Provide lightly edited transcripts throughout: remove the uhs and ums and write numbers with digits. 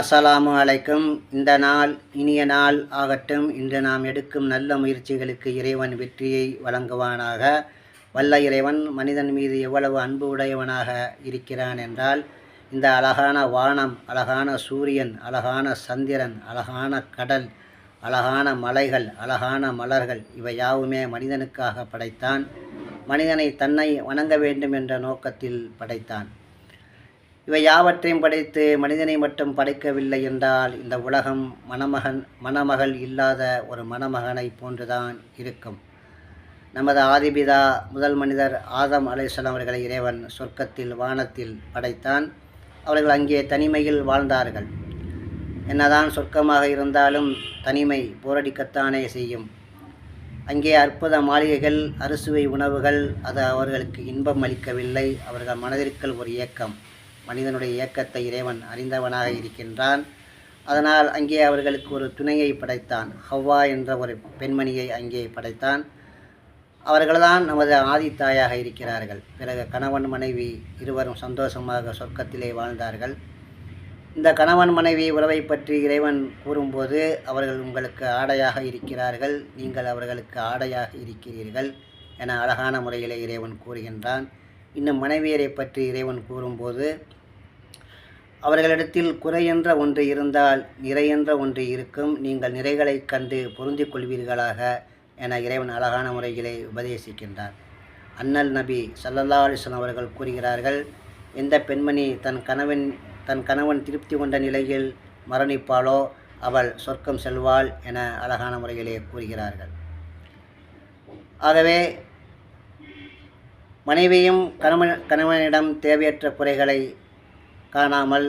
அஸ்ஸலாமு அலைக்கும். இந்த நாள் இனிய நாள் ஆகட்டும். இன்று நாம் எடுக்கும் நல்ல முயற்சிகளுக்கு இறைவன் வெற்றியை வழங்குவானாக. வல்ல இறைவன் மனிதன் மீது எவ்வளவு அன்பு உடையவனாக இருக்கிறான் என்றால், இந்த அழகான வானம், அழகான சூரியன், அழகான சந்திரன், அழகான கடல், அழகான மலைகள், அழகான மலர்கள் இவை யாவுமே மனிதனுக்காக படைத்தான். மனிதனை தன்னை வணங்க வேண்டும் என்ற நோக்கத்தில் படைத்தான். இவை யாவற்றையும் படைத்து மனிதனை மட்டும் படைக்கவில்லை என்றால் இந்த உலகம் மணமகள் இல்லாத ஒரு மணமகனை போன்றுதான் இருக்கும். நமது ஆதிபிதா முதல் மனிதர் ஆதம் அலைஹிஸ்ஸலாம் அவர்களை இறைவன் சொர்க்கத்தில் வானத்தில் படைத்தான். அவர்கள் அங்கே தனிமையில் வாழ்ந்தார்கள். என்னதான் சொர்க்கமாக இருந்தாலும் தனிமை போரடிக்கத்தானே செய்யும். அங்கே அற்புத மாளிகைகள், அறுசுவை உணவுகள் அது அவர்களுக்கு இன்பம் அளிக்கவில்லை. அவர்கள் மனதிற்குள் ஒரு ஏக்கம். மனிதனுடைய இயக்கத்தை இறைவன் அறிந்தவனாக இருக்கின்றான். அதனால் அங்கே அவர்களுக்கு ஒரு துணையை படைத்தான். ஹவ்வா என்ற ஒரு பெண்மணியை அங்கே படைத்தான். அவர்கள்தான் நமது ஆதித்தாயாக இருக்கிறார்கள். பிறகு கணவன் மனைவி இருவரும் சந்தோஷமாக சொர்க்கத்திலே வாழ்ந்தார்கள். இந்த கணவன் மனைவி உறவை பற்றி இறைவன் கூறும்போது, அவர்கள் உங்களுக்கு ஆடையாக இருக்கிறார்கள், நீங்கள் அவர்களுக்கு ஆடையாக இருக்கிறீர்கள் என அழகான முறையிலே இறைவன் கூறுகின்றான். இன்னும் மனைவியரை பற்றி இறைவன் கூறும்போது, அவர்களிடத்தில் குறையென்ற ஒன்று இருந்தால் நிறையென்ற ஒன்று இருக்கும், நீங்கள் நிறைகளை கண்டு பொருந்தி கொள்வீர்களாக என இறைவன் அழகான முறையிலே உபதேசிக்கின்றார். அண்ணல் நபி ஸல்லல்லாஹு அலைஹி வஸல்லம் அவர்கள் கூறுகிறார்கள், எந்த பெண்மணி தன் கணவன் திருப்தி கொண்ட நிலையில் மரணிப்பாளோ அவள் சொர்க்கம் செல்வாள் என அழகான முறையிலே கூறுகிறார்கள். ஆகவே மனைவியும் கணவனிடம் தேவையற்ற குறைகளை காணாமல்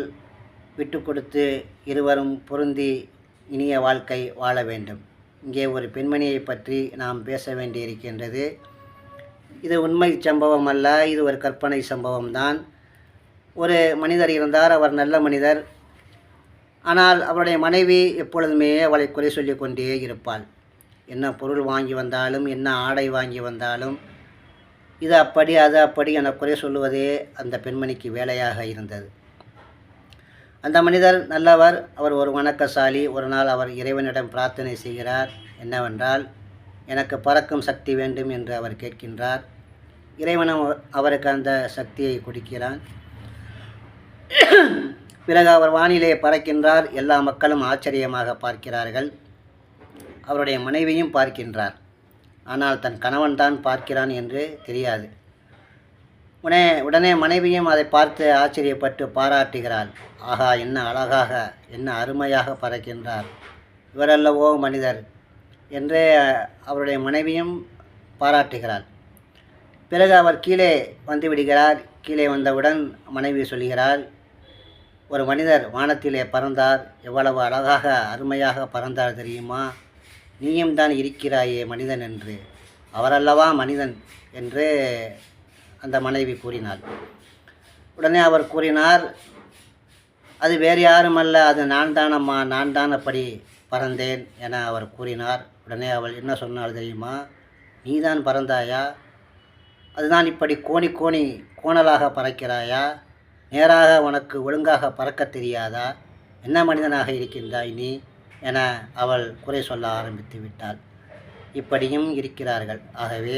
விட்டு கொடுத்து இருவரும் பொருந்தி இனிய வாழ்க்கை வாழ வேண்டும். இங்கே ஒரு பெண்மணியை பற்றி நாம் பேச வேண்டியிருக்கின்றது. இது உண்மை சம்பவம் அல்ல, இது ஒரு கற்பனை சம்பவம்தான். ஒரு மனிதர் இருந்தார், அவர் நல்ல மனிதர். ஆனால் அவருடைய மனைவி எப்பொழுதுமே அவளை குறை சொல்லி கொண்டே இருப்பாள். என்ன பொருள் வாங்கி வந்தாலும், என்ன ஆடை வாங்கி வந்தாலும், இது அப்படி அது அப்படி என குறை சொல்லுவதே அந்த பெண்மணிக்கு வேலையாக இருந்தது. அந்த மனிதர் நல்லவர், அவர் ஒரு வணக்கசாலி. ஒரு நாள் அவர் இறைவனிடம் பிரார்த்தனை செய்கிறார். என்னவென்றால், எனக்கு பறக்கும் சக்தி வேண்டும் என்று அவர் கேட்கின்றார். இறைவனும் அவருக்கு அந்த சக்தியை கொடுக்கிறான். பிறகு அவர் வானிலே பறக்கின்றார். எல்லா மக்களும் ஆச்சரியமாக பார்க்கிறார்கள். அவருடைய மனைவியும் பார்க்கின்றார். ஆனால் தன் கணவன் தான் பார்க்கிறான் என்று தெரியாது. உடனே மனைவியும் அதை பார்த்து ஆச்சரியப்பட்டு பாராட்டுகிறாள். ஆகா, என்ன அழகாக, என்ன அருமையாக பறக்கின்றார், இவரல்லவோ மனிதர் என்று அவருடைய மனைவியும் பாராட்டுகிறாள். பிறகு அவர் கீழே வந்து விடுகிறார். கீழே வந்தவுடன் மனைவி சொல்கிறாள், ஒரு மனிதர் வானத்திலே பறந்தார், எவ்வளவு அழகாக அருமையாக பறந்தார் தெரியுமா, நீயும் தான் இருக்கிறாயே மனிதன் என்று, அவரல்லவா மனிதன் என்று அந்த மனைவி கூறினாள். உடனே அவர் கூறினார், அது வேறு யாரும் அல்ல, அது நான் தானம்மா, நான் தான் அப்படி பறந்தேன் என அவர் கூறினார். உடனே அவள் என்ன சொன்னாள் தெரியுமா, நீ தான் பறந்தாயா, அதுதான் இப்படி கோணலாக பறக்கிறாயா, நேராக உனக்கு ஒழுங்காக பறக்க தெரியாதா, என்ன மனிதனாக இருக்கின்றாய் நீ என அவள் குறை சொல்ல ஆரம்பித்து விட்டாள். இப்படியும் இருக்கிறார்கள். ஆகவே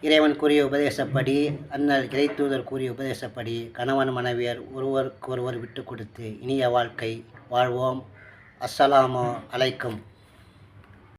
இறைவன் கூறிய உபதேசப்படி, அண்ணல் இறைத்தூதர் கூறிய உபதேசப்படி கணவன் மனைவியர் ஒருவருக்கு ஒருவர் விட்டு கொடுத்து இனிய வாழ்க்கை வாழ்வோம். அஸ்ஸலாமு அலைக்கும்.